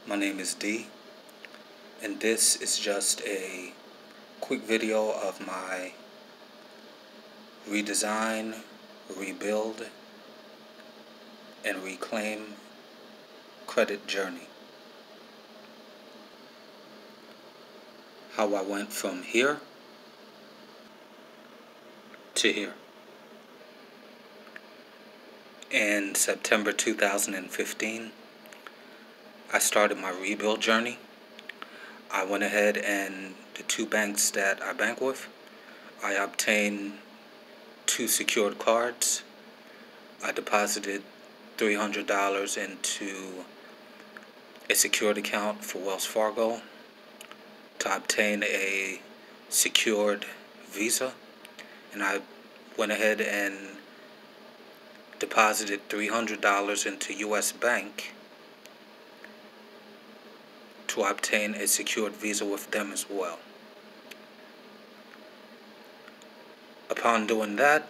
My name is D, and this is just a quick video of my redesign, rebuild, and reclaim credit journey. How I went from here to here. In September 2015, I started my rebuild journey. I went ahead and the two banks that I bank with, I obtained 2 secured cards. I deposited $300 into a secured account for Wells Fargo to obtain a secured Visa, and I went ahead and deposited $300 into US Bank to obtain a secured Visa with them as well. Upon doing that,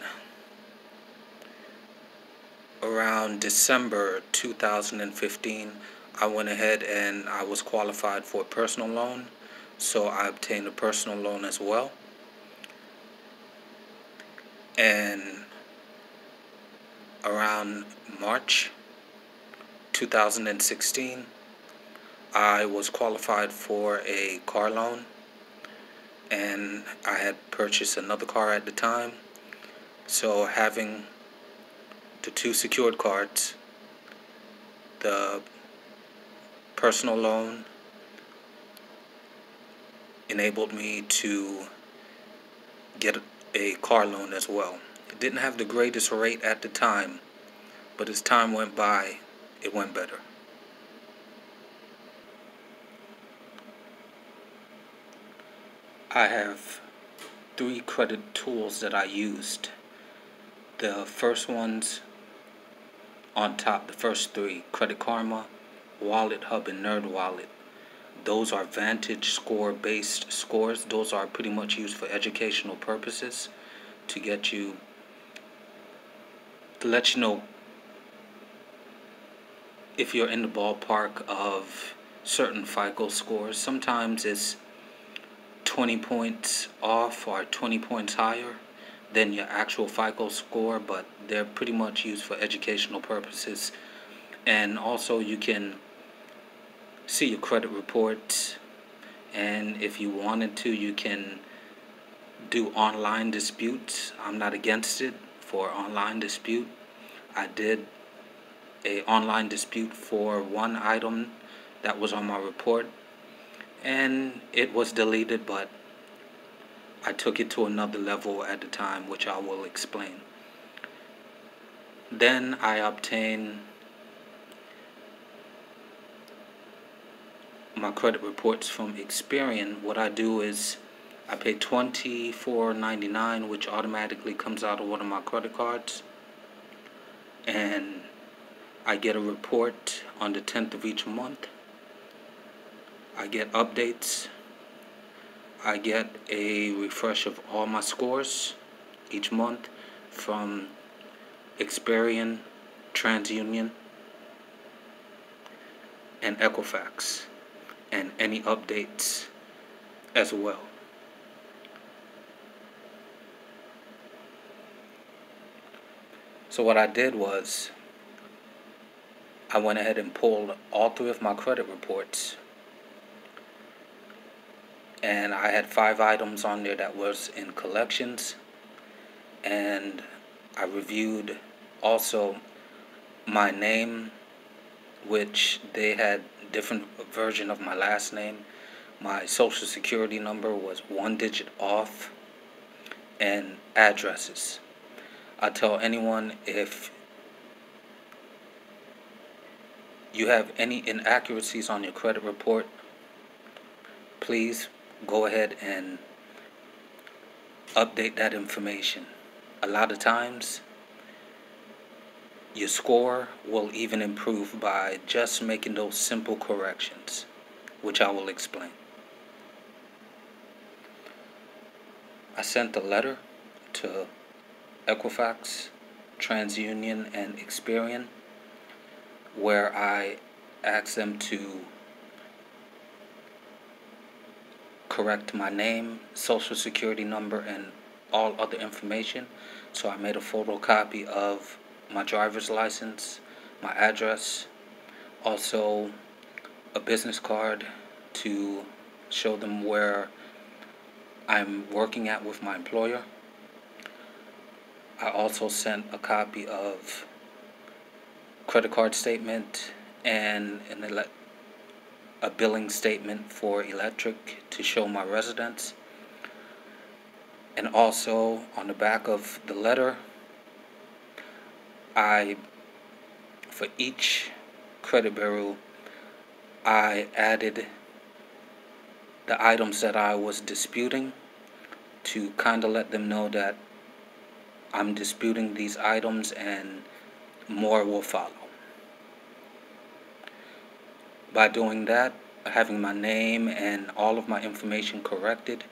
around December 2015, I went ahead and I was qualified for a personal loan, so I obtained a personal loan as well. And around March 2016, I was qualified for a car loan, and I had purchased another car at the time. So having the 2 secured cards, the personal loan enabled me to get a car loan as well. It didn't have the greatest rate at the time, but as time went by, it went better. I have 3 credit tools that I used. The first ones on top, the first 3, Credit Karma, Wallet Hub, and NerdWallet. Those are Vantage score based scores. Those are pretty much used for educational purposes to let you know if you're in the ballpark of certain FICO scores. Sometimes it's 20 points off or 20 points higher than your actual FICO score, but they're pretty much used for educational purposes. And also you can see your credit reports, and if you wanted to, you can do online disputes. I'm not against it for online dispute. I did a online dispute for one item that was on my report, and it was deleted, but I took it to another level at the time, which I will explain. Then I obtained my credit reports from Experian. What I do is I pay $24.99, which automatically comes out of one of my credit cards, and I get a report on the 10th of each month. I get updates. I get a refresh of all my scores each month from Experian, TransUnion, and Equifax, and any updates as well. So what I did was I went ahead and pulled all 3 of my credit reports, and I had 5 items on there that was in collections, and I reviewed also my name, which they had different version of my last name. My social security number was 1 digit off, and addresses. I tell anyone, if you have any inaccuracies on your credit report, please go ahead and update that information. A lot of times your score will even improve by just making those simple corrections, which I will explain. I sent a letter to Equifax, TransUnion, and Experian, where I asked them to correct my name, social security number, and all other information. So I made a photocopy of my driver's license, my address, also a business card to show them where I'm working at with my employer. I also sent a copy of credit card statement and a billing statement for electric to show my residence. And also on the back of the letter, for each credit bureau, I added the items that I was disputing to kind of let them know that I'm disputing these items and more will follow. By doing that, having my name and all of my information corrected,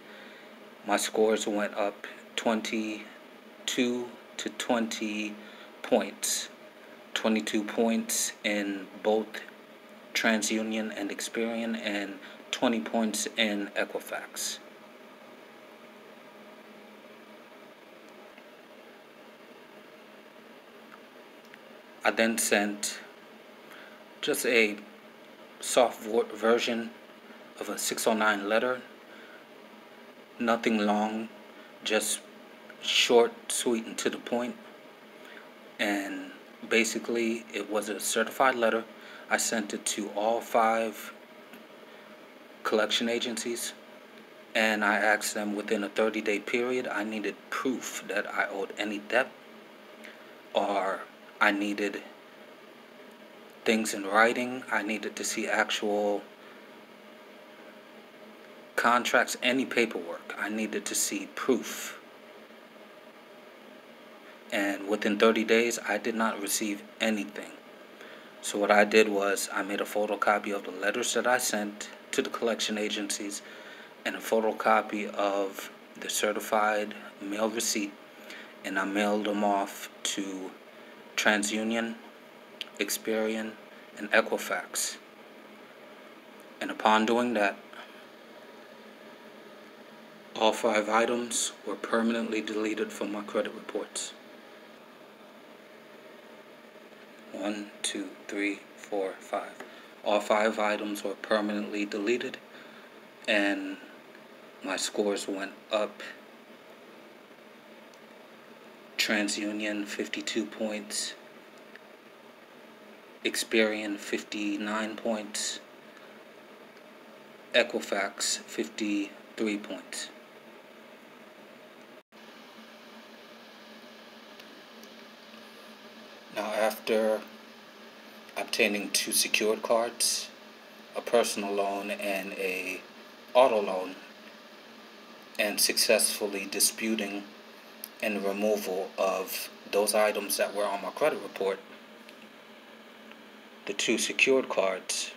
my scores went up 22 to 20 points. 22 points in both TransUnion and Experian, and 20 points in Equifax. I then sent just a soft version of a 609 letter. Nothing long, just short, sweet, and to the point. And basically, it was a certified letter. I sent it to all 5 collection agencies, and I asked them within a 30-day period. I needed proof that I owed any debt, or I needed things in writing. I needed to see actual contracts, any paperwork. I needed to see proof. And within 30 days, I did not receive anything. So what I did was I made a photocopy of the letters that I sent to the collection agencies and a photocopy of the certified mail receipt, and I mailed them off to TransUnion, Experian, and Equifax. And upon doing that, all 5 items were permanently deleted from my credit reports. 1, 2, 3, 4, 5. All 5 items were permanently deleted, and my scores went up. TransUnion 52 points, Experian 59 points, Equifax 53 points. Now, after obtaining 2 secured cards, a personal loan and a auto loan, and successfully disputing and removal of those items that were on my credit report, the 2 secured cards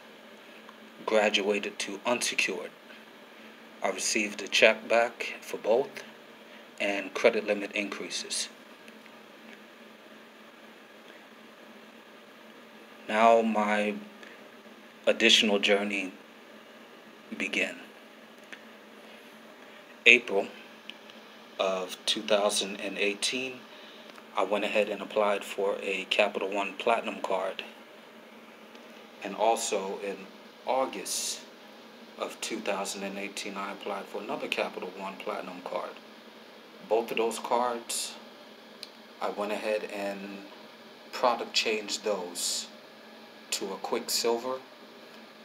graduated to unsecured. I received a check back for both and credit limit increases. Now my additional journey began. April of 2018, I went ahead and applied for a Capital One Platinum card. And also in August of 2018, I applied for another Capital One Platinum card. Both of those cards, I went ahead and product changed those to a quick silver,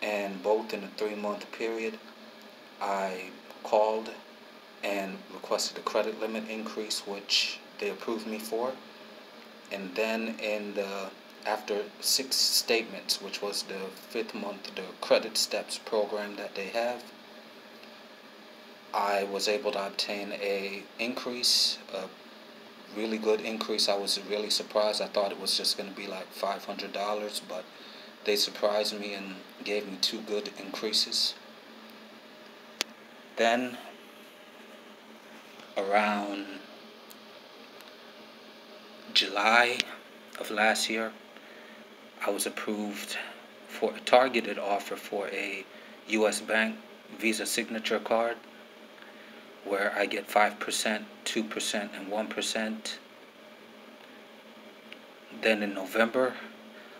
and both in a 3-month period, I called and requested a credit limit increase, which they approved me for. And then after 6 statements, which was the 5th month, the credit steps program that they have, I was able to obtain a increase, a really good increase. I was really surprised. I thought it was just going to be like $500, but they surprised me and gave me 2 good increases. Then, around July of last year, I was approved for a targeted offer for a U.S. Bank Visa Signature card where I get 5%, 2%, and 1%. Then in November,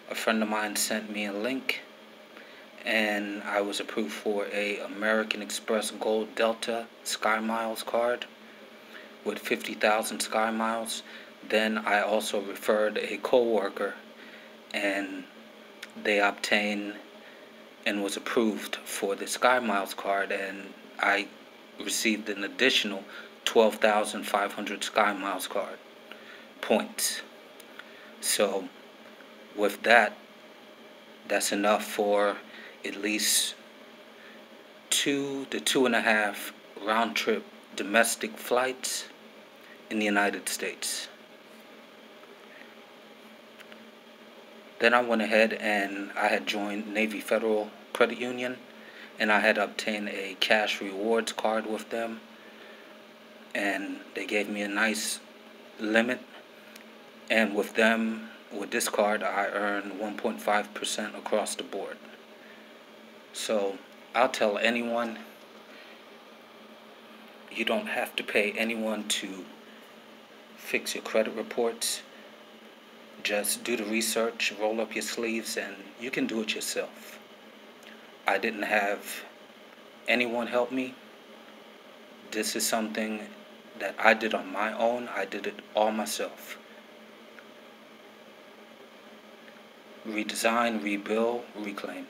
a friend of mine sent me a link, and I was approved for a American Express Gold Delta Sky Miles card with 50,000 Sky Miles. Then I also referred a coworker, and they obtained and was approved for the Sky Miles card, and I received an additional 12,500 Sky Miles card points. So with that, that's enough for at least 2 to 2.5 round trip domestic flights in the United States. Then I went ahead and I had joined Navy Federal Credit Union, and I had obtained a cash rewards card with them, and they gave me a nice limit, and with this card I earned 1.5% across the board. So I'll tell anyone, you don't have to pay anyone to fix your credit reports. Just do the research, roll up your sleeves, and you can do it yourself. I didn't have anyone help me. This is something that I did on my own. I did it all myself. Redesign, rebuild, reclaim.